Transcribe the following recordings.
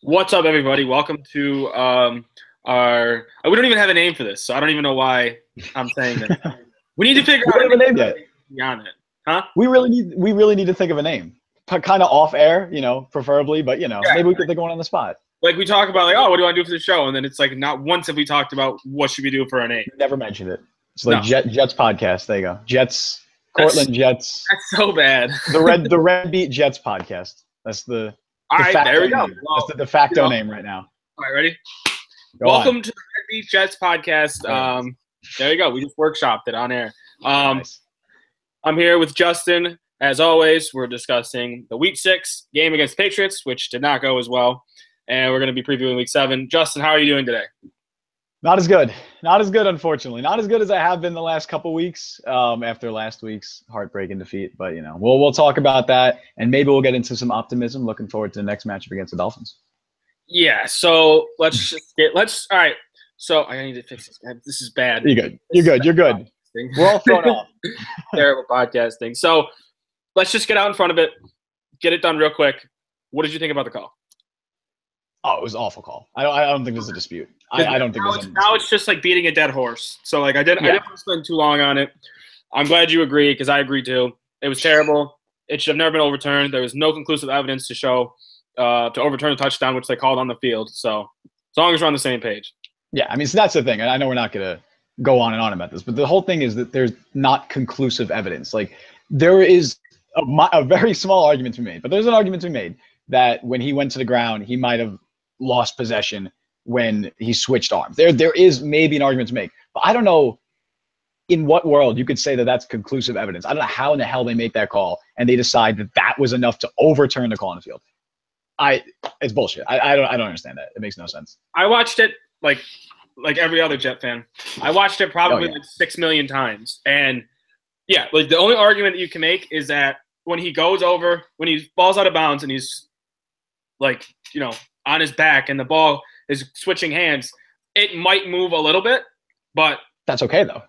What's up, everybody? Welcome to our. We don't even have a name for this, so I don't even know why I'm saying this. We need to figure We out don't have a name yet. beyond it, huh? We really need to think of a name. Kind of off air, preferably, but Yeah. maybe we could think of one on the spot. Like we talk about, like, oh, what do I do for the show? And then it's like not once have we talked about what should we do for our name. Never mentioned it. It's like No. Jets podcast. There you go. Jets, Cortland Jets. That's so bad. the Red Beat Jets podcast. That's the All de right, facto there we go. name. Well, That's the de facto name right now. All right, ready? Go Welcome on. to the Red Beat Jets podcast. There you go. We just workshopped it on air. Nice. I'm here with Justin. As always, we're discussing the Week 6 game against the Patriots, which did not go as well. And we're going to be previewing Week 7. Justin, how are you doing today? Not as good. Not as good, unfortunately. Not as good as I have been the last couple weeks after last week's heartbreaking defeat. But, we'll talk about that, and maybe we'll get into some optimism. Looking forward to the next matchup against the Dolphins. Yeah, so all right. So I need to fix this. This is bad. You're good. You're good. We're all thrown off. Terrible podcasting. So let's just get out in front of it, get it done real quick. What did you think about the call? Oh, it was an awful call. I don't think there's a dispute. I don't think there's now it's just like beating a dead horse. So like I didn't want to spend too long on it. I'm glad you agree because I agree too. It was terrible. It should have never been overturned. There was no conclusive evidence to show to overturn a touchdown, which they called on the field. So as long as we're on the same page. Yeah, I mean, so that's the thing. And I know we're not going to go on and on about this, but the whole thing is that there's not conclusive evidence. Like there is a very small argument to be made, but there's an argument to be made that when he went to the ground, he might have lost possession when he switched arms. There is maybe an argument to make, but I don't know in what world you could say that that's conclusive evidence. I don't know how in the hell they make that call and they decide that that was enough to overturn the call on the field. It's bullshit. I don't understand that. It makes no sense. I watched it like every other Jet fan. I watched it probably like 6 million times. And yeah, like the only argument that you can make is that when he goes over, when he falls out of bounds and he's like, on his back and the ball is switching hands, it might move a little bit, but that's okay though.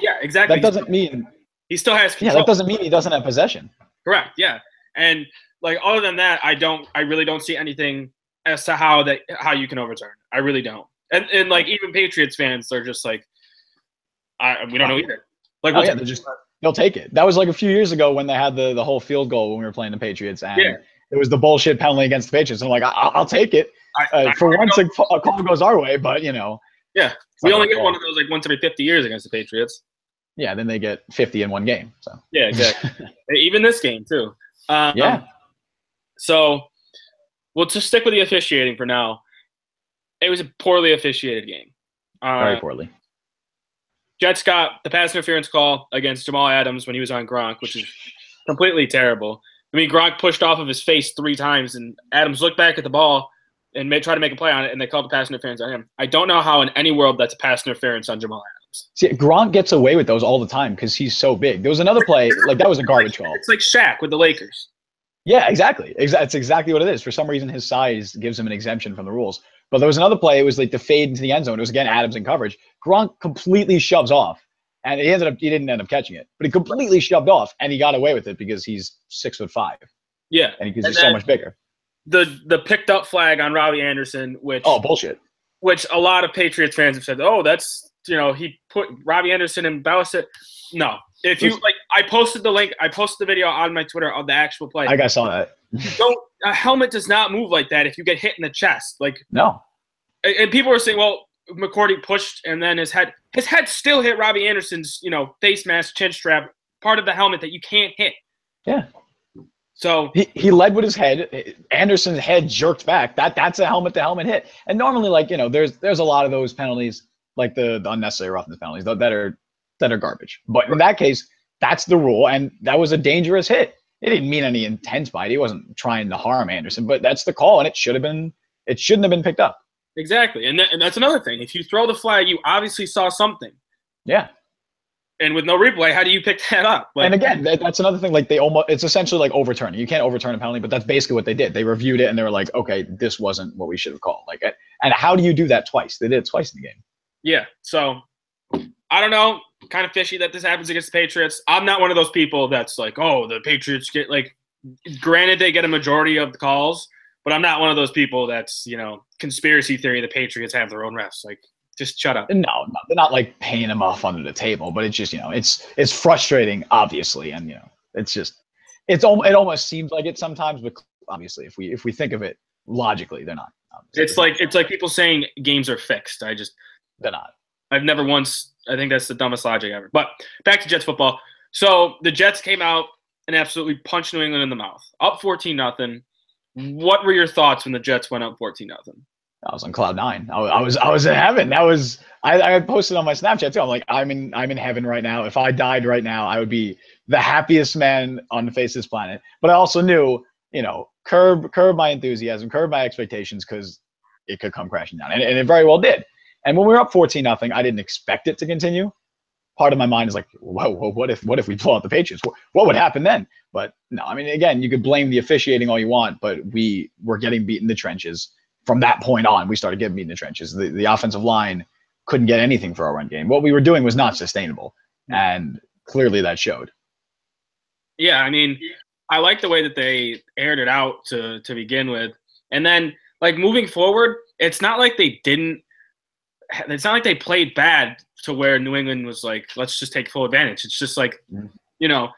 Yeah, exactly. That doesn't mean he still has control. Yeah, that doesn't mean he doesn't have possession. Correct. Yeah. And like other than that, I really don't see anything as to how you can overturn. I really don't. And like even Patriots fans, they're just like, we don't know either. Like, they'll take it. That was like a few years ago when they had the whole field goal when we were playing the Patriots, and it was the bullshit penalty against the Patriots. I'm like, I'll take it. For once, a call goes our way, but yeah, we only get one of those like once every 50 years against the Patriots. Yeah, then they get 50 in one game. So yeah, exactly. Even this game too. So we'll just stick with the officiating for now. It was a poorly officiated game. Very poorly. Jets got the pass interference call against Jamal Adams when he was on Gronk, which is completely terrible. I mean, Gronk pushed off of his face 3 times, and Adams looked back at the ball and tried to make a play on it, and they called the pass interference on him. I don't know how in any world that's a pass interference on Jamal Adams. See, Gronk gets away with those all the time because he's so big. There was another play, like that was a garbage call. It's like Shaq with the Lakers. Yeah, exactly. It's exactly what it is. For some reason, his size gives him an exemption from the rules. But there was another play. It was like the fade into the end zone. It was, again, Adams in coverage. Gronk completely shoves off. And he didn't end up catching it. But he completely shoved off, and he got away with it because he's 6'5". Yeah. And because he's so much bigger. The picked up flag on Robbie Anderson, which bullshit. Which a lot of Patriots fans have said, oh, that's he put Robbie Anderson and Bowser. No. If you I posted the link, I posted the video on my Twitter of the actual play. I saw that. A helmet does not move like that if you get hit in the chest. Like no. And people are saying, well, McCourty pushed and then his head still hit Robbie Anderson's, face mask, chin strap, part of the helmet that you can't hit. Yeah. So he led with his head. Anderson's head jerked back. That's a helmet to helmet hit. And normally, like, there's a lot of those penalties, like the unnecessary roughness penalties that are garbage. But in that case, that's the rule, and that was a dangerous hit. It didn't mean any intent by it. He wasn't trying to harm Anderson, but that's the call, and it shouldn't have been picked up. Exactly, and that's another thing. If you throw the flag, you obviously saw something. Yeah. And with no replay, how do you pick that up? And again, that's another thing. Like it's essentially like overturning. You can't overturn a penalty, but that's basically what they did. They reviewed it and they were like, okay, this wasn't what we should have called. Like, and how do you do that twice? They did it twice in the game. Yeah. So I don't know. Kind of fishy that this happens against the Patriots. I'm not one of those people that's like, oh, the Patriots get like. Granted, they get a majority of the calls, But I'm not one of those people that's, conspiracy theory the Patriots have their own refs. Like, just shut up. No, they're not like paying them off under the table, but it's just, it's frustrating, obviously. And, it's just, it almost seems like it sometimes, but obviously if we think of it logically, they're not. It's like people saying games are fixed. They're not. I've never once, I think that's the dumbest logic ever. But back to Jets football. So the Jets came out and absolutely punched New England in the mouth. Up 14-0. What were your thoughts when the Jets went up 14-0? I was on cloud nine. I was in heaven. I posted on my Snapchat too. I'm like, I'm in heaven right now. If I died right now, I would be the happiest man on the face of this planet. But I also knew, curb my enthusiasm, curb my expectations, because it could come crashing down. And it very well did. And when we were up 14-0, I didn't expect it to continue. Part of my mind is like, whoa, what if we blow out the Patriots? What would happen then? But no, I mean, again, you could blame the officiating all you want, but we were getting beat in the trenches. From that point on, we started getting beat in the trenches. The offensive line couldn't get anything for our run game. What we were doing was not sustainable, and clearly that showed. Yeah, I mean, I like the way that they aired it out to begin with. And then, like, moving forward, it's not like they played bad to where New England was like, let's just take full advantage. It's just like, the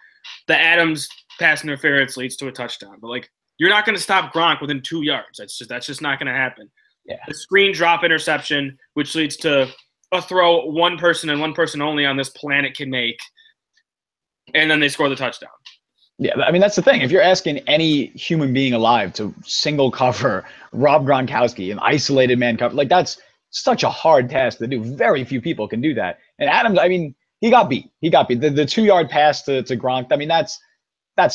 Adams pass interference leads to a touchdown. But, like, you're not going to stop Gronk within 2 yards. That's just not going to happen. Yeah. The screen drop interception, which leads to a throw one person and one person only on this planet can make, and then they score the touchdown. Yeah, I mean, that's the thing. If you're asking any human being alive to single cover Rob Gronkowski, an isolated man cover, like, that's such a hard task to do. Very few people can do that. And Adams, I mean, he got beat. The 2 yard pass to Gronk, I mean, that's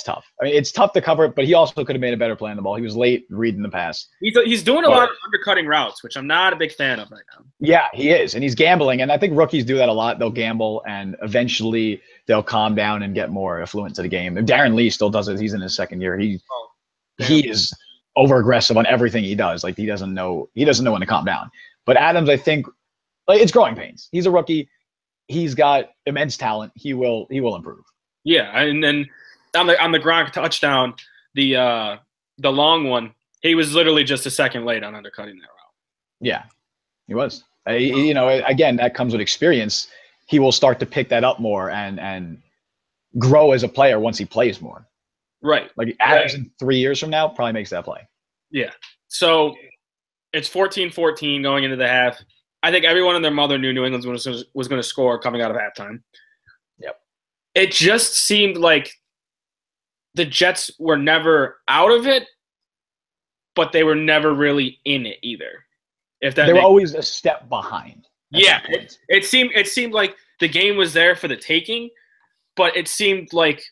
tough. I mean, it's tough to cover, but he also could have made a better play on the ball. He was late reading the pass. He's doing a lot of undercutting routes, which I'm not a big fan of right now. Yeah, he is. And he's gambling. And I think rookies do that a lot. They'll gamble, and eventually they'll calm down and get more affluent to the game. Darren Lee still does it. He's in his second year. He is over aggressive on everything he does. Like, he doesn't know when to calm down. But Adams, I think, like, it's growing pains. He's a rookie. He's got immense talent. He will improve. Yeah, and then on the Gronk touchdown, the long one, he was literally just a second late on undercutting that route. Yeah, he was. Again, that comes with experience. He will start to pick that up more and grow as a player once he plays more. Right. Like, Adams in 3 years from now probably makes that play. Yeah. So it's 14-14 going into the half. I think everyone and their mother knew New England was going to score coming out of halftime. Yep. It just seemed like the Jets were never out of it, but they were never really in it either. They were always a step behind. Yeah, it seemed like the game was there for the taking, but it seemed like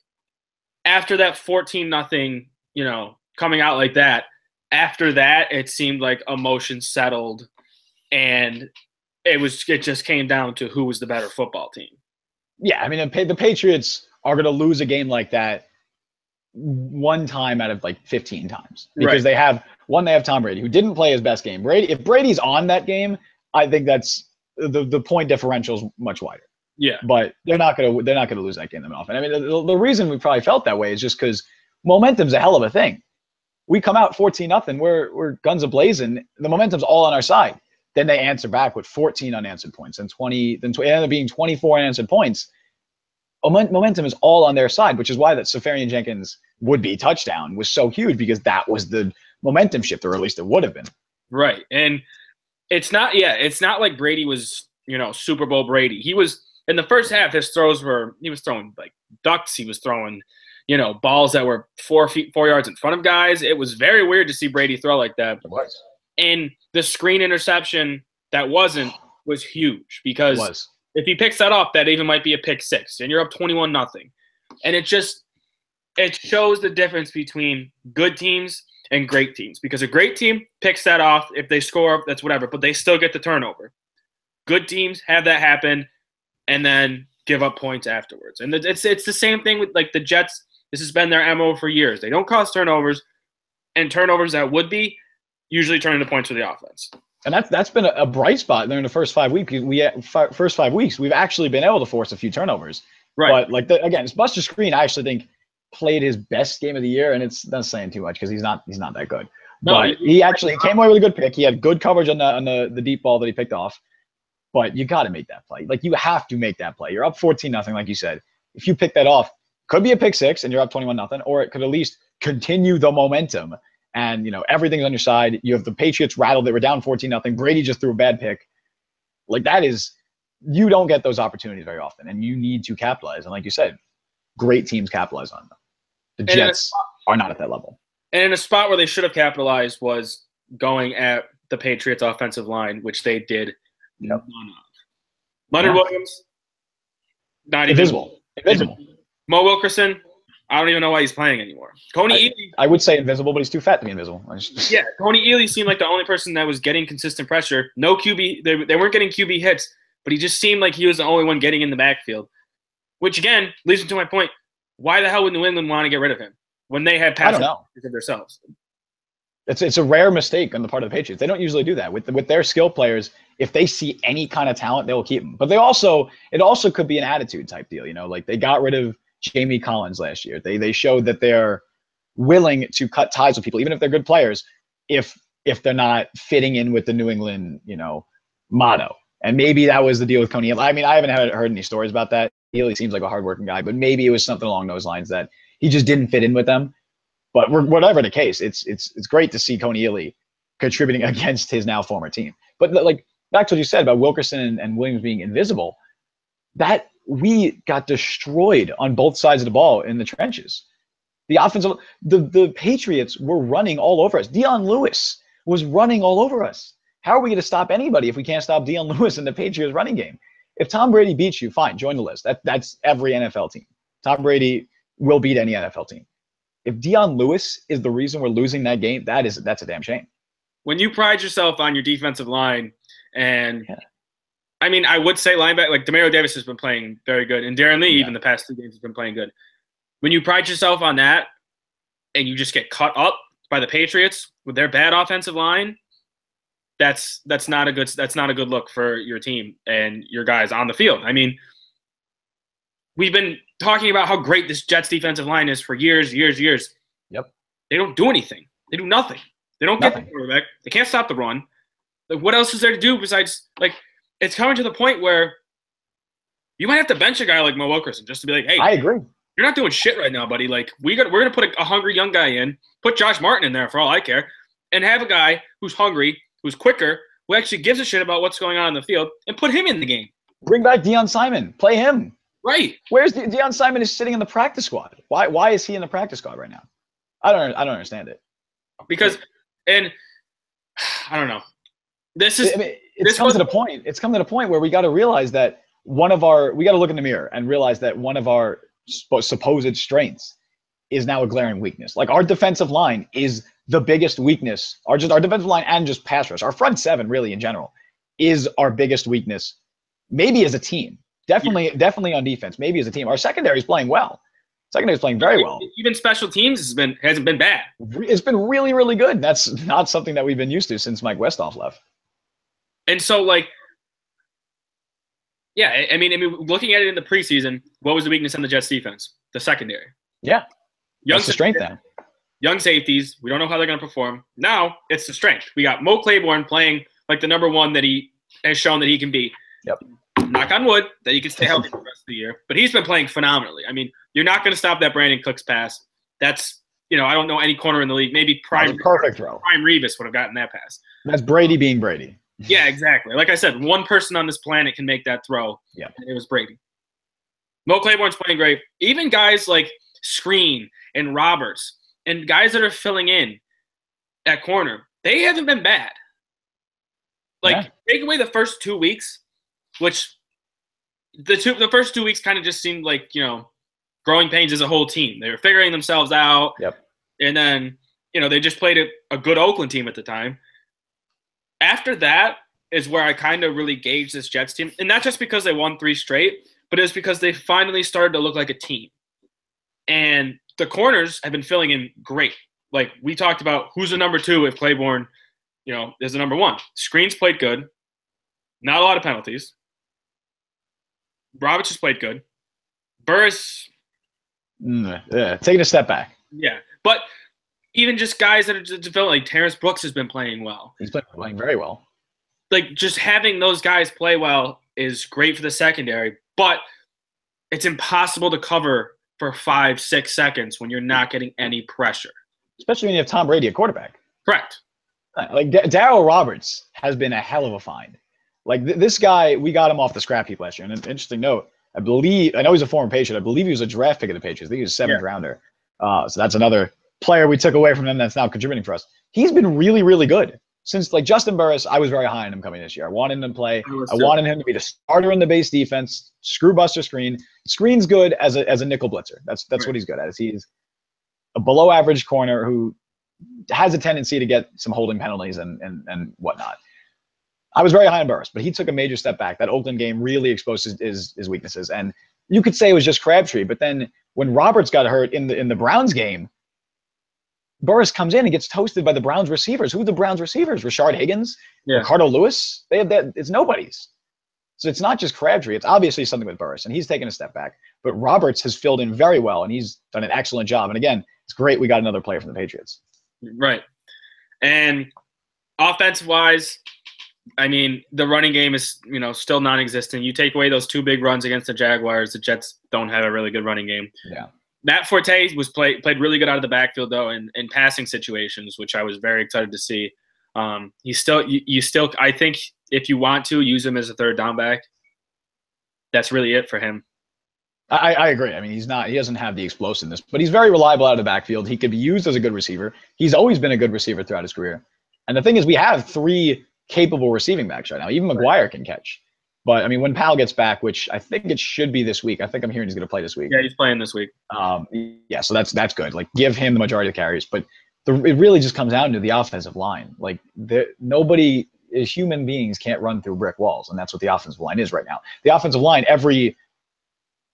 after that 14-0, coming out like that, after that, it seemed like emotion settled, and it just came down to who was the better football team. Yeah, I mean, the Patriots are going to lose a game like that one time out of like 15 times because they have Tom Brady, who didn't play his best game. If Brady's on that game, I think that's the point differential is much wider. Yeah, but they're not gonna lose that game that often. I mean, the reason we probably felt that way is just because momentum's a hell of a thing. We come out 14-0, we're guns a-blazing. The momentum's all on our side. Then they answer back with 14 unanswered points and it ended up being 24 unanswered points. Momentum is all on their side, which is why that Safarian Jenkins would-be touchdown was so huge, because that was the momentum shifter, or at least it would have been. Right. And it's not like Brady was, Super Bowl Brady. He was, in the first half, he was throwing like ducks. He was throwing, balls that were 4 yards in front of guys. It was very weird to see Brady throw like that. It was. And the screen interception that was huge, because if he picks that up, that even might be a pick six, and you're up 21-0. And it shows the difference between good teams and great teams, because a great team picks that off. If they score, that's whatever, but they still get the turnover. Good teams have that happen and then give up points afterwards. And it's the same thing with, like, the Jets. This has been their MO for years. They don't cause turnovers, and turnovers that would be usually turn into points for the offense. And that's been a bright spot during the first 5 weeks. First 5 weeks, we've actually been able to force a few turnovers. Right. But again, Buster Skrine, I actually think played his best game of the year, and it's not saying too much because he's not that good. No, But he came away with a good pick. He had good coverage on the deep ball that he picked off. But you got to make that play. Like, you have to make that play. You're up 14-0, like you said. If you pick that off, could be a pick six and you're up 21-0, or it could at least continue the momentum. And, everything's on your side. You have the Patriots rattled. They were down 14-0. Brady just threw a bad pick. Like, you don't get those opportunities very often, and you need to capitalize. And like you said, great teams capitalize on them. The Jets are not at that level. And in a spot where they should have capitalized was going at the Patriots offensive line, which they did none of. Leonard Williams, not invisible. Mo Wilkerson, I don't even know why he's playing anymore. Ely, I would say invisible, but he's too fat to be invisible. Yeah, Coney Ely seemed like the only person that was getting consistent pressure. No QB, they weren't getting QB hits, but he just seemed like he was the only one getting in the backfield. Which again leads me to my point: why the hell would New England want to get rid of him when they had passed of themselves? It's a rare mistake on the part of the Patriots. They don't usually do that with their skill players. If they see any kind of talent, they will keep them. But it also could be an attitude type deal. Like they got rid of Jamie Collins last year. They showed that they're willing to cut ties with people, even if they're good players, if they're not fitting in with the New England, motto. And maybe that was the deal with Coney. I mean, I haven't heard any stories about that. He seems like a hardworking guy, but maybe it was something along those lines that he just didn't fit in with them. But whatever the case, it's great to see Coney Ely contributing against his now former team. But like back to what you said about Wilkerson and Williams being invisible, that we got destroyed on both sides of the ball in the trenches. The Patriots were running all over us. Dion Lewis was running all over us. How are we going to stop anybody if we can't stop Dion Lewis in the Patriots running game? If Tom Brady beats you, fine, join the list. That's every NFL team. Tom Brady will beat any NFL team. If Dion Lewis is the reason we're losing that game, that's a damn shame. When you pride yourself on your defensive line, and I mean, I would say linebacker, like Demario Davis has been playing very good, and Darren Lee, even the past 2 games, has been playing good. When you pride yourself on that, and you just get cut up by the Patriots with their bad offensive line, that's not a good look for your team and your guys on the field. I mean, we've been talking about how great this Jets defensive line is for years. Yep. They don't do anything. They do nothing. They don't get the quarterback. They can't stop the run. Like, what else is there to do besides, like, it's coming to the point where you might have to bench a guy like Mo Wilkerson just to be like, hey, I agree. You're not doing shit right now, buddy. Like, we're going to put a hungry young guy in, put Josh Martin in there for all I care, and have a guy who's hungry, who's quicker, who actually gives a shit about what's going on in the field, and put him in the game. Bring back Deion Simon. Play him. Right. Where's Deion Simon is sitting in the practice squad? Why is he in the practice squad right now? I don't understand it. Because, and I don't know. It's come to the point where we got to realize that we got to look in the mirror and realize that one of our supposed strengths is now a glaring weakness. Like, our defensive line is the biggest weakness. Our defensive line and just pass rush. Our front seven, really, in general, is our biggest weakness. Maybe as a team. Definitely on defense. Maybe as a team. Our secondary is playing well. Secondary is playing very well. Even special teams hasn't been bad. It's been really, really good. That's not something that we've been used to since Mike Westhoff left. And so, like, yeah, I mean, looking at it in the preseason, what was the weakness in the Jets defense? The secondary. Yeah. That's the strength then. Young safeties. We don't know how they're going to perform. Now it's the strength. We got Mo Claiborne playing like the number one that he has shown that he can be. Yep. Knock on wood that he can stay healthy for the rest of the year. But he's been playing phenomenally. I mean, you're not going to stop that Brandon Cooks pass. That's, I don't know any corner in the league. Maybe perfect throw. Prime Revis would have gotten that pass. That's Brady being Brady. Yeah, exactly. Like I said, one person on this planet can make that throw. Yeah. And it was Brady. Mo Claiborne's playing great. Even guys like Screen and Roberts and guys that are filling in at corner, they haven't been bad. Like, take away the first 2 weeks, which the first 2 weeks kind of just seemed like, growing pains as a whole team. They were figuring themselves out. Yep. And then, they just played a good Oakland team at the time. After that is where I kind of really gauged this Jets team. And not just because they won 3 straight, but it's because they finally started to look like a team. And the corners have been filling in great. Like, we talked about who's the number 2 if Claiborne, is the number 1. Screens played good. Not a lot of penalties. Roberts has played good. Burris. Taking a step back. Yeah. But even just guys that are just developing, like Terrence Brooks has been playing well. He's been playing very well. Like, just having those guys play well is great for the secondary, but it's impossible to cover for 5-6 seconds when you're not getting any pressure. Especially when you have Tom Brady at quarterback. Correct. Like Darryl Roberts has been a hell of a find. Like this guy, we got him off the scrap heap last year. And an interesting note, I know he's a former Patriot. I believe he was a draft pick of the Patriots. I think he was a seventh rounder. So that's another player we took away from them that's now contributing for us. He's been really, really good. Since like Justin Burris, I was very high on him coming this year. I wanted him to play. I wanted him to be the starter in the base defense, screw buster screen. Screen's good as a nickel blitzer. That's right. What he's good at. He's a below average corner who has a tendency to get some holding penalties and whatnot. I was very high on Burris, but he took a major step back. That Oakland game really exposed his weaknesses. And you could say it was just Crabtree, but then when Roberts got hurt in the Browns game, Burris comes in and gets toasted by the Browns receivers. Who are the Browns receivers? Rashard Higgins? Ricardo Lewis? They have that. It's nobody's. So it's not just Crabtree. It's obviously something with Burris, and he's taken a step back. But Roberts has filled in very well, and he's done an excellent job. And again, it's great we got another player from the Patriots. Right. And offense-wise, I mean, the running game is, still non-existent. You take away those 2 big runs against the Jaguars, the Jets don't have a really good running game. Yeah. Matt Forte played really good out of the backfield, though, in passing situations, which I was very excited to see. He's still you still I think if you want to use him as a third down back, that's really it for him. I agree. I mean, he doesn't have the explosiveness, but he's very reliable out of the backfield. He could be used as a good receiver. He's always been a good receiver throughout his career. And the thing is, we have 3 capable receiving backs right now. Even McGuire can catch. But, I mean, when Powell gets back, which I think it should be this week. I think I'm hearing he's going to play this week. Yeah, he's playing this week. Yeah, so that's good. Like, give him the majority of the carries. But it really just comes down to the offensive line. Like, nobody is human beings can't run through brick walls, and that's what the offensive line is right now. The offensive line, every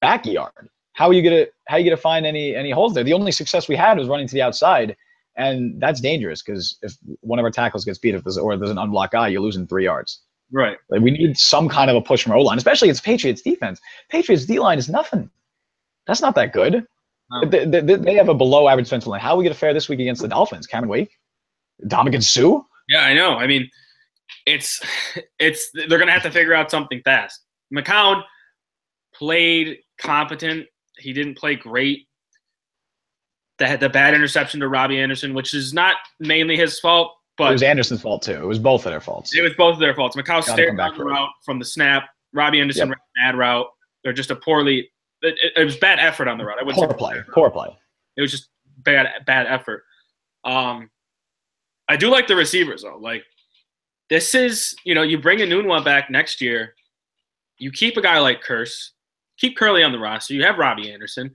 backyard. How are you gonna find any holes there? The only success we had was running to the outside, and that's dangerous because if one of our tackles gets beat, there's an unblocked guy, you're losing 3 yards. Right. Like, we need some kind of a push from our O-line, especially against Patriots defense. Patriots D-line is nothing. That's not that good. No. They have a below average defensive line. How are we going to fare this week against the Dolphins? Cameron Wake? Dominican Sue? Yeah, I know. I mean, it's they're going to have to figure out something fast. McCown played competent. He didn't play great. They had the bad interception to Robbie Anderson, which is not mainly his fault. But it was Anderson's fault, too. It was both of their faults. It was both of their faults. McCown stared down the route from the snap. Robbie Anderson ran a bad route. Or just a poorly – it was bad effort on the route. Poor play. It was just bad effort. I do like the receivers, though. Like, this is – you bring a Nunwa back next year. You keep a guy like Kearse. Keep Curley on the roster. You have Robbie Anderson.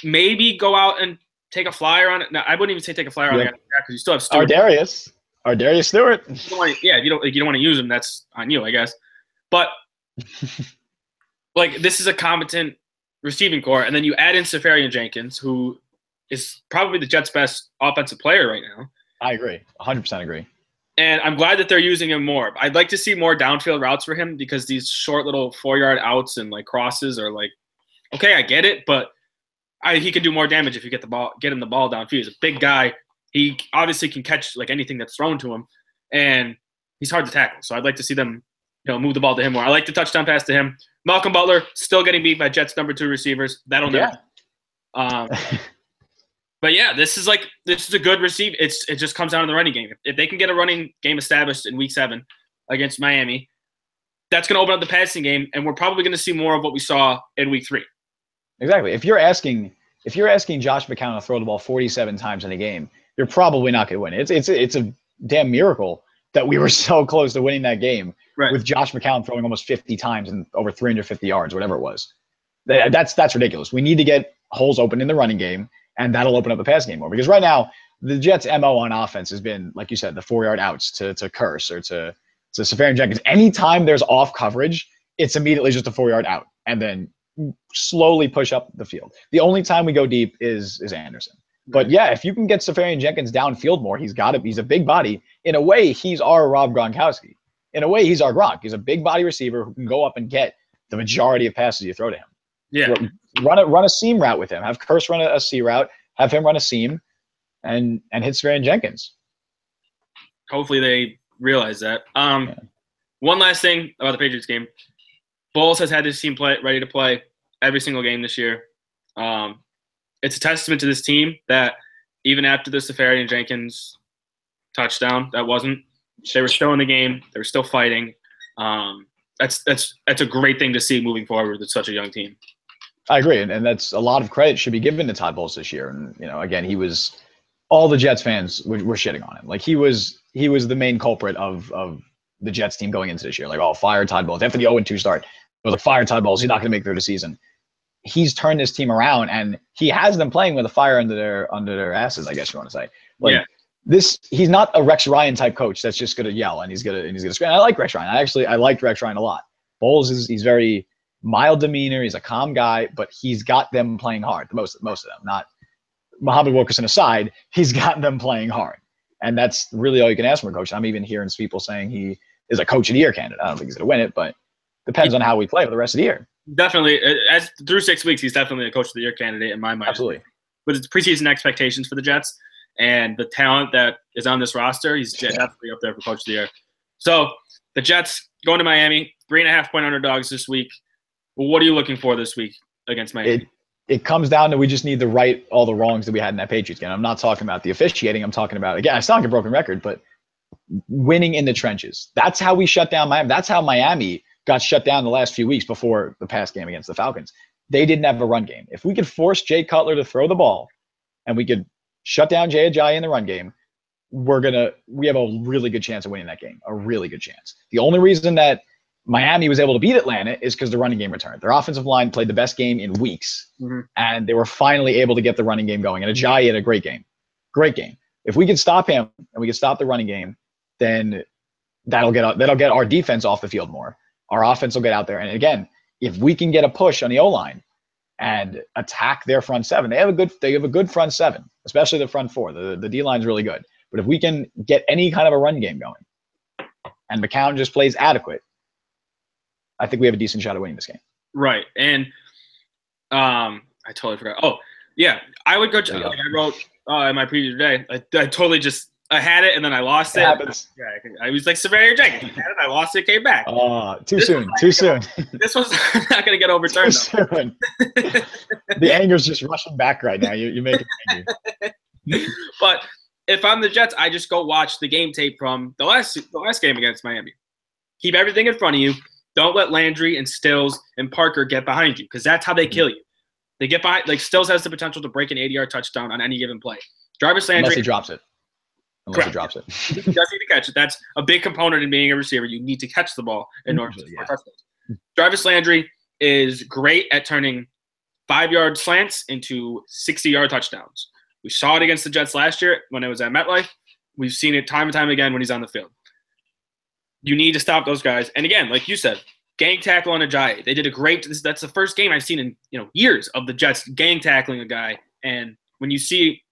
Maybe go out and – take a flyer on it. No, I wouldn't even say take a flyer on it because you still have Stewart. Ardarius Stewart. If you don't want to use him, that's on you, I guess. But like, this is a competent receiving core, and then you add in Safarian Jenkins, who is probably the Jets' best offensive player right now. I agree, 100% agree. And I'm glad that they're using him more. I'd like to see more downfield routes for him because these short little 4-yard outs and like crosses are like, okay, I get it, but he can do more damage if you get him the ball downfield. He's a big guy. He obviously can catch like anything that's thrown to him, and he's hard to tackle. So I'd like to see them, move the ball to him more. I like the touchdown pass to him. Malcolm Butler still getting beat by Jets' number 2 receivers. That'll never. But yeah, this is a good receive. It just comes down to the running game. If they can get a running game established in Week 7 against Miami, that's going to open up the passing game, and we're probably going to see more of what we saw in Week 3. Exactly. If you're asking Josh McCown to throw the ball 47 times in a game, you're probably not going to win. It's a damn miracle that we were so close to winning that game with Josh McCown throwing almost 50 times and over 350 yards, whatever it was. That's ridiculous. We need to get holes open in the running game, and that'll open up the pass game more. Because right now, the Jets' MO on offense has been, like you said, the 4-yard outs to Kearse or to Safarian Jenkins. Anytime there's off coverage, it's immediately just a 4-yard out, and then slowly push up the field. The only time we go deep is Anderson. But yeah, if you can get Safarian Jenkins downfield more, he's a big body. In a way, he's our Rob Gronkowski. In a way, he's our Gronk. He's a big body receiver who can go up and get the majority of passes you throw to him. Yeah. Run a seam route with him. Have Kearse run a C route. Have him run a seam. and hit Safarian-Jenkins. Hopefully they realize that. One last thing about the Patriots game. Bowles has had his team ready to play every single game this year. It's a testament to this team that even after the Safarian-Jenkins touchdown, they were still in the game. They were still fighting. That's a great thing to see moving forward with such a young team. I agree, and that's a lot of credit should be given to Todd Bowles this year. And again, he was all the Jets fans were shitting on him. Like he was the main culprit of the Jets team going into this year. Like, oh, fire Todd Bowles after the 0-2 start. It was like, fire Todd Bowles. He's not going to make it through the season. He's turned this team around, and he has them playing with a fire under their asses, I guess you want to say. Like, yeah. He's not a Rex Ryan type coach that's just going to yell and he's going to scream. I like Rex Ryan. I liked Rex Ryan a lot. Bowles he's very mild demeanor. He's a calm guy, but he's got them playing hard. Most of them, not Muhammad Wilkerson aside, he's got them playing hard, and that's really all you can ask from a coach. I'm even hearing people saying he is a coach of the year candidate. I don't think he's going to win it, but depends on how we play for the rest of the year. Definitely, as through 6 weeks, he's definitely a coach of the year candidate in my mind. Absolutely. With his preseason expectations for the Jets and the talent that is on this roster, he's definitely up there for coach of the year. So the Jets going to Miami, 3.5-point underdogs this week. Well, what are you looking for this week against Miami? It comes down to we just need to right all the wrongs that we had in that Patriots game. I'm not talking about the officiating. I'm talking about, again, I sound like a broken record, but winning in the trenches. That's how we shut down Miami. That's how Miami got shut down the last few weeks before the past game against the Falcons. They didn't have a run game. If we could force Jay Cutler to throw the ball and we could shut down Jay Ajayi in the run game, we have a really good chance of winning that game, a really good chance. The only reason that Miami was able to beat Atlanta is because the running game returned. Their offensive line played the best game in weeks, and they were finally able to get the running game going. And Ajayi had a great game. Great game. If we could stop him and we could stop the running game, then that'll get our defense off the field more. Our offense will get out there. And again, if we can get a push on the O-line and attack their front seven, they have a good front seven, especially the front four. The D-line's really good. But if we can get any kind of a run game going and McCown just plays adequate, I think we have a decent shot at winning this game. Right. And I totally forgot. Oh, yeah. I would go – I wrote in my preview today, I totally just – I had it and then I lost it. Happens. Yeah, I was like Safarian-Jenkins. I had it, I lost it, came back. Too soon. This was not going to get overturned. Too soon. The anger's just rushing back right now. You make it angry. But if I'm the Jets, I just go watch the game tape from the last game against Miami. Keep everything in front of you. Don't let Landry and Stills and Parker get behind you because that's how they kill you. They get behind. Like Stills has the potential to break an 80-yard touchdown on any given play. Jarvis Landry. Unless he drops it. He does need to catch it. That's a big component in being a receiver. You need to catch the ball in order to score touchdowns. Jarvis Landry is great at turning 5-yard slants into 60-yard touchdowns. We saw it against the Jets last year when it was at MetLife. We've seen it time and time again when he's on the field. You need to stop those guys. And again, like you said, gang tackle on Ajayi. They did a great – that's the first game I've seen in years of the Jets gang tackling a guy. And when you see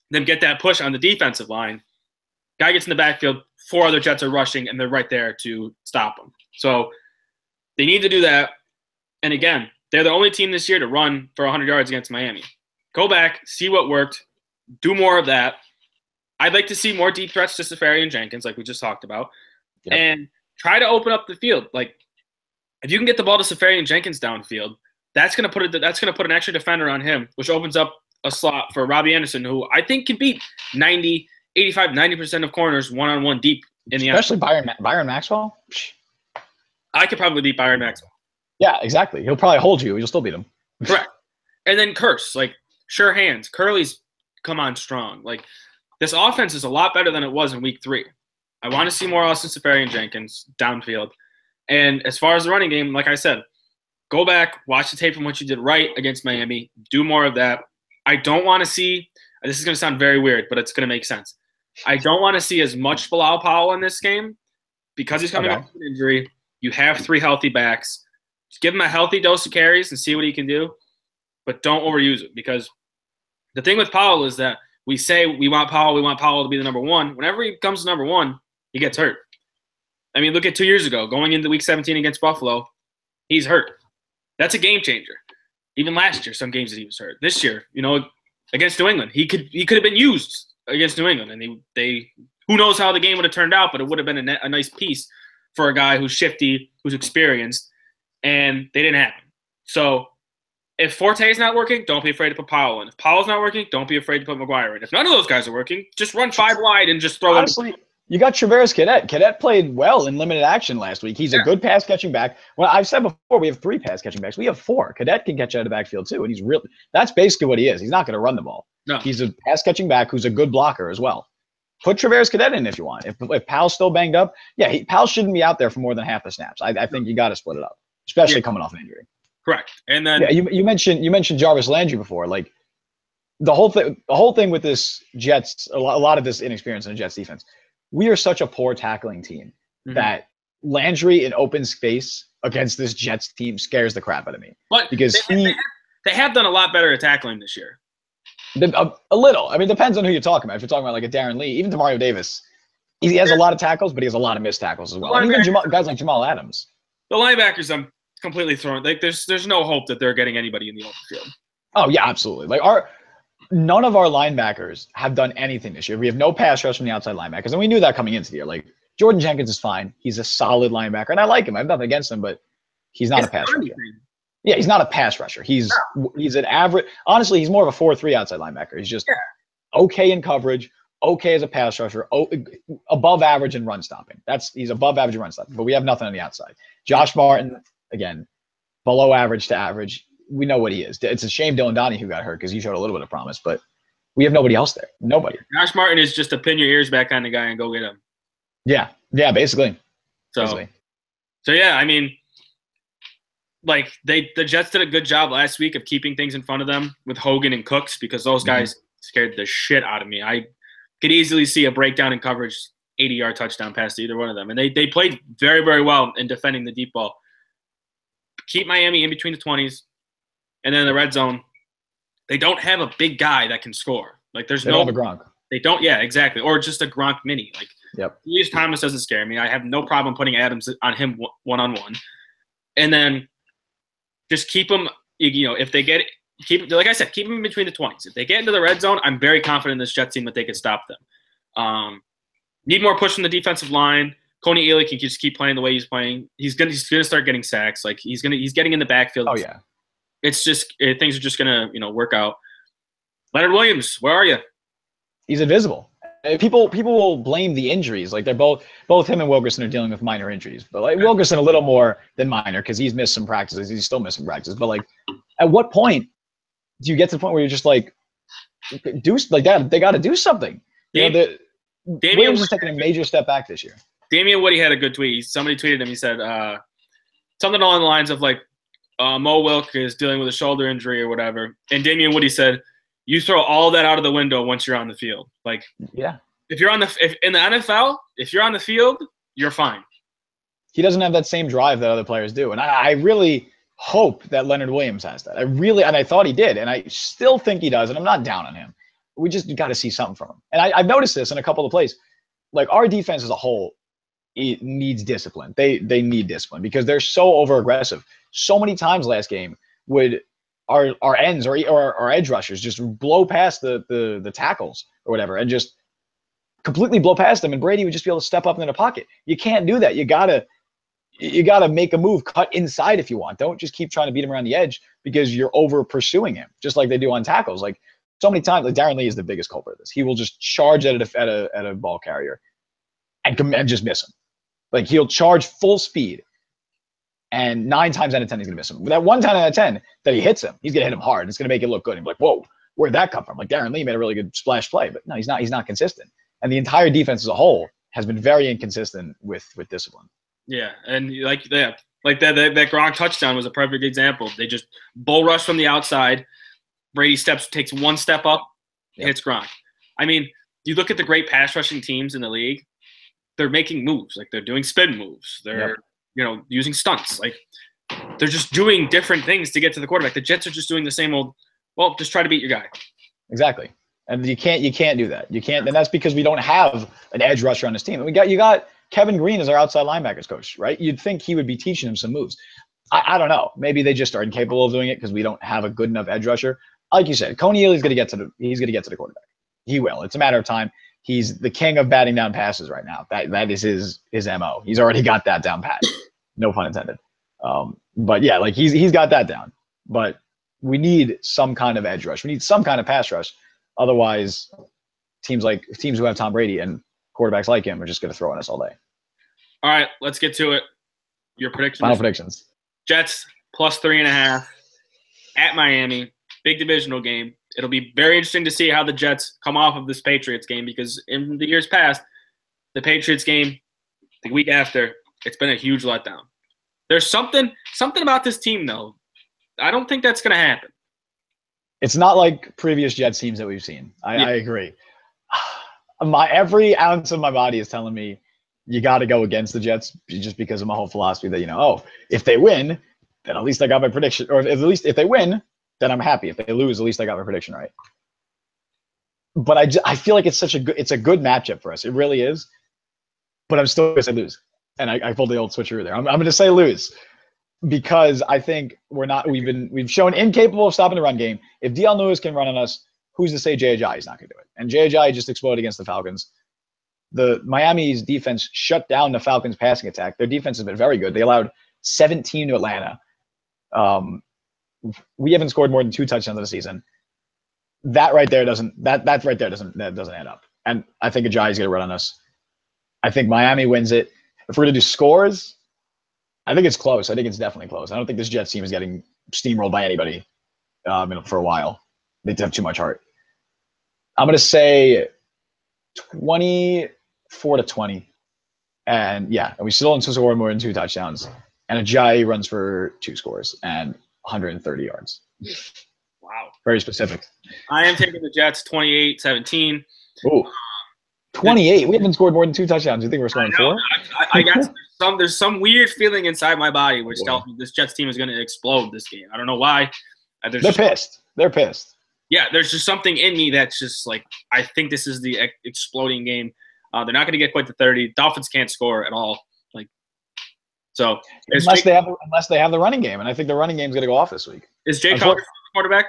them get that push on the defensive line, guy gets in the backfield, 4 other Jets are rushing, and they're right there to stop him. So they need to do that. And again, they're the only team this year to run for 100 yards against Miami. Go back, see what worked, do more of that. I'd like to see more deep threats to Safarian-Jenkins, like we just talked about, and try to open up the field. Like if you can get the ball to Safarian-Jenkins downfield, that's going to put an extra defender on him, which opens up a slot for Robbie Anderson, who I think can beat 90% of corners one-on-one deep in the especially Byron Maxwell. I could probably beat Byron Maxwell. Yeah, exactly. He'll probably hold you. You'll still beat him. Correct. And then Curse, like sure hands. Curly's come on strong. Like this offense is a lot better than it was in week 3. I want to see more Austin Safarian-Jenkins downfield. And as far as the running game, like I said, go back, watch the tape from what you did right against Miami. Do more of that. I don't want to see – this is going to sound very weird, but it's going to make sense. I don't want to see as much Bilal Powell in this game because he's coming off an injury. You have 3 healthy backs. Just give him a healthy dose of carries and see what he can do, but don't overuse it because the thing with Powell is that we say we want Powell to be the number 1. Whenever he comes to number 1, he gets hurt. I mean, look at 2 years ago, going into week 17 against Buffalo, he's hurt. That's a game changer. Even last year, some games that he was hurt. This year, against New England, he could have been used against New England, and they who knows how the game would have turned out, but it would have been a nice piece for a guy who's shifty, who's experienced, and they didn't happen. So if Forte is not working, don't be afraid to put Powell in. If Powell's not working, don't be afraid to put McGuire in. If none of those guys are working, just run 5 wide and just throw Honestly, you got Travaris Cadet. Cadet played well in limited action last week. He's a good pass catching back. Well, I've said before, we have 3 pass catching backs. We have 4. Cadet can catch out of the backfield too, and that's basically what he is. He's not going to run the ball. No. He's a pass catching back who's a good blocker as well. Put Travaris Cadet in if you want. If Powell's still banged up, Powell shouldn't be out there for more than half the snaps. I think you got to split it up, especially coming off an injury. Correct. And then you mentioned Jarvis Landry before. Like the whole thing with this Jets, a lot of this inexperience in the Jets defense. We are such a poor tackling team that Landry in open space against this Jets team scares the crap out of me. But because they have done a lot better at tackling this year. A little. I mean, it depends on who you're talking about. If you're talking about like a Darren Lee, even Demario Davis, he has a lot of tackles, but he has a lot of missed tackles as well. And even guys like Jamal Adams. The linebackers, I'm completely thrown. Like, there's no hope that they're getting anybody in the open field. Oh yeah, absolutely. Like none of our linebackers have done anything this year. We have no pass rush from the outside linebackers, and we knew that coming into the year. Like Jordan Jenkins is fine. He's a solid linebacker, and I like him. I have nothing against him, but he's not a pass rusher. Yeah, he's not a pass rusher. He's an average. Honestly, he's more of a 4-3 outside linebacker. He's just okay in coverage, okay as a pass rusher, above average in run stopping. He's above average in run stopping, but we have nothing on the outside. Josh Martin, again, below average to average. We know what he is. It's a shame Dylan Donahue got hurt because he showed a little bit of promise, but we have nobody else there. Nobody. Josh Martin is just a pin your ears back kind of guy and go get him. Yeah, basically. So yeah, I mean, like the Jets did a good job last week of keeping things in front of them with Hogan and Cooks because those guys scared the shit out of me. I could easily see a breakdown in coverage, 80-yard touchdown pass to either one of them. And they played very, very well in defending the deep ball. Keep Miami in between the 20s. And then in the red zone, they don't have a big guy that can score. Like they don't have a Gronk. They don't, yeah, exactly. Or just a Gronk mini. Like Julius Thomas doesn't scare me. I have no problem putting Adams on him one-on-one. And then just keep them, if they like I said, keep them in between the 20s. If they get into the red zone, I'm very confident in this Jets team that they can stop them. Need more push from the defensive line. Coney Ealy can just keep playing the way he's playing. He's gonna start getting sacks. Like he's getting in the backfield. Oh yeah. It's just things are just gonna work out. Leonard Williams, where are you? He's invisible. People will blame the injuries. Like they're both him and Wilkerson are dealing with minor injuries, but like Wilkerson a little more than minor because he's missed some practices. He's still missing practices. But like, at what point do you get to the point where you're just like, do like that? They got to do something. Williams is taking a major step back this year. Damian Woody had a good tweet. Somebody tweeted him. He said something along the lines of like, Mo Wilk is dealing with a shoulder injury or whatever. And Damian Woody said, you throw all that out of the window once you're on the field. Like, if you're if in the NFL, if you're on the field, you're fine. He doesn't have that same drive that other players do. And I really hope that Leonard Williams has that. I thought he did. And I still think he does. And I'm not down on him. We just got to see something from him. And I've noticed this in a couple of plays. Like our defense as a whole, it needs discipline. They need discipline because they're so over aggressive. So many times last game would our ends or our edge rushers just blow past the tackles or whatever and just completely blow past them, and Brady would just be able to step up in the pocket. You can't do that. You gotta make a move, cut inside if you want. Don't just keep trying to beat him around the edge because you're over pursuing him, just like they do on tackles. Like so many times, like Darren Lee is the biggest culprit of this. He will just charge at a ball carrier and just miss him. Like he'll charge full speed. And 9 times out of 10, he's going to miss him. That 1 time out of 10 that he hits him, he's going to hit him hard. It's going to make it look good. And be like, whoa, where'd that come from? Like Darren Lee made a really good splash play, but no, he's not consistent. And the entire defense as a whole has been very inconsistent with discipline. Yeah, and like that Gronk touchdown was a perfect example. They just bull rush from the outside. Brady takes 1 step up, hits Gronk. I mean, you look at the great pass rushing teams in the league, they're making moves. Like they're doing spin moves. They're using stunts. Like they're just doing different things to get to the quarterback. The Jets are just doing the same old, well, just try to beat your guy. Exactly. And you can't do that. You can't, and that's because we don't have an edge rusher on this team. And you got Kevin Green as our outside linebackers coach, right? You'd think he would be teaching him some moves. I don't know. Maybe they just are incapable of doing it because we don't have a good enough edge rusher. Like you said, Coney Ealy's going to get to the quarterback. He will. It's a matter of time. He's the king of batting down passes right now. That is his MO. He's already got that down pat. No pun intended. But yeah, like he's got that down. But we need some kind of edge rush. We need some kind of pass rush. Otherwise, teams who have Tom Brady and quarterbacks like him are just going to throw on us all day. All right, let's get to it. Your predictions. Final predictions. Jets plus 3.5 at Miami. Big divisional game. It'll be very interesting to see how the Jets come off of this Patriots game, because in the years past, the Patriots game, the week after, it's been a huge letdown. There's something about this team, though. I don't think that's going to happen. It's not like previous Jets teams that we've seen. I agree. Every ounce of my body is telling me you got to go against the Jets, just because of my whole philosophy that, if they win, then at least I got my prediction. Or at least if they win, then I'm happy. If they lose, at least I got my prediction right. But I feel like it's a good matchup for us. It really is. But I'm still going to say lose. And I pulled the old switcheroo there. I'm going to say lose, because I think we've shown incapable of stopping the run game. If Dion Lewis can run on us, who's to say Jay Ajayi is not going to do it? And Jay Ajayi just exploded against the Falcons. The Miami's defense shut down the Falcons' passing attack. Their defense has been very good. They allowed 17 to Atlanta. We haven't scored more than 2 touchdowns in the season. That right there doesn't add up. And I think Ajayi's going to run on us. I think Miami wins it. If we're going to do scores, I think it's close. I think it's definitely close. I don't think this Jets team is getting steamrolled by anybody for a while. They have too much heart. I'm going to say 24-20. And yeah, we still don't score more than 2 touchdowns. And Ajayi runs for 2 scores and 130 yards. Wow. Very specific. I am taking the Jets 28-17. Ooh. 28. We haven't scored more than 2 touchdowns. You think we're scoring 4? I got there's some weird feeling inside my body which tells me this Jets team is going to explode this game. I don't know why. They're pissed. They're pissed. Yeah, there's just something in me that's just like, I think this is the exploding game. They're not going to get quite to 30. Dolphins can't score at all. Unless they have the running game, and I think the running game is going to go off this week. Is Jay Cutler still the quarterback?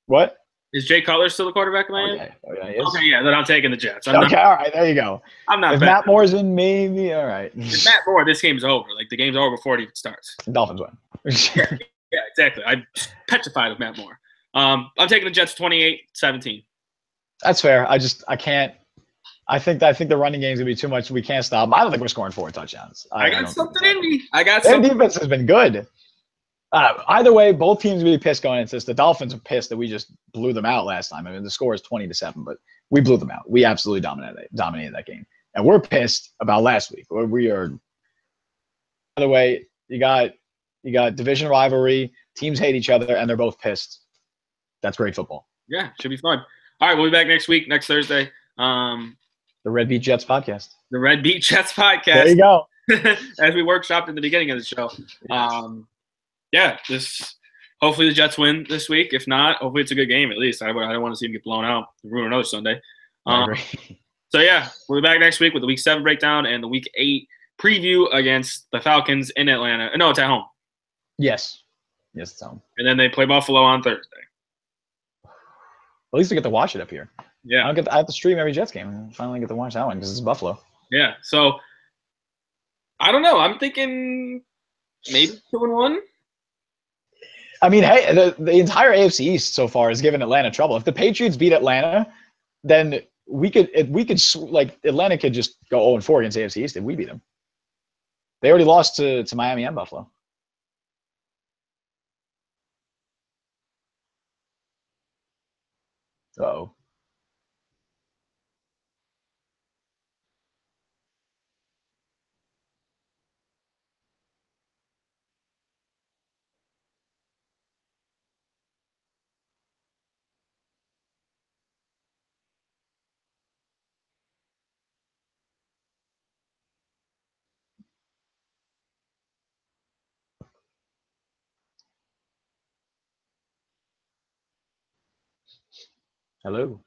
What? Is Jay Cutler still the quarterback in Miami? Okay, he is. Okay, yeah, then I'm taking the Jets. All right, there you go. I'm not. If Matt Moore's in, maybe all right. If Matt Moore, this game's over. Like, the game's over before it even starts. Dolphins win. Yeah, exactly. I'm petrified of Matt Moore. I'm taking the Jets 28-17. That's fair. I can't. I think the running game's gonna be too much. We can't stop. I don't think we're scoring 4 touchdowns. I got something in me. Their defense has been good. Either way, both teams will be pissed going into this. The Dolphins are pissed that we just blew them out last time. I mean, the score is 20-7, but we blew them out. We absolutely dominated that game, and we're pissed about last week. We are. By the way, you got division rivalry. Teams hate each other, and they're both pissed. That's great football. Yeah, should be fun. All right, we'll be back next week, next Thursday. The Red Beat Jets podcast. The Red Beat Jets podcast. There you go. As we workshopped in the beginning of the show. Hopefully the Jets win this week. If not, hopefully it's a good game at least. I don't want to see them get blown out and ruin another Sunday. We'll be back next week with the Week 7 breakdown and the Week 8 preview against the Falcons in Atlanta. No, it's at home. Yes, it's at home. And then they play Buffalo on Thursday. At least we get to watch it up here. Yeah, I have to stream every Jets game. I finally get to watch that one because it's Buffalo. Yeah, so I don't know. I'm thinking maybe 2-1. I mean, hey, the entire AFC East so far has given Atlanta trouble. If the Patriots beat Atlanta, then Atlanta could just go 0-4 against AFC East if we beat them. They already lost to Miami and Buffalo. Uh-oh. Hello.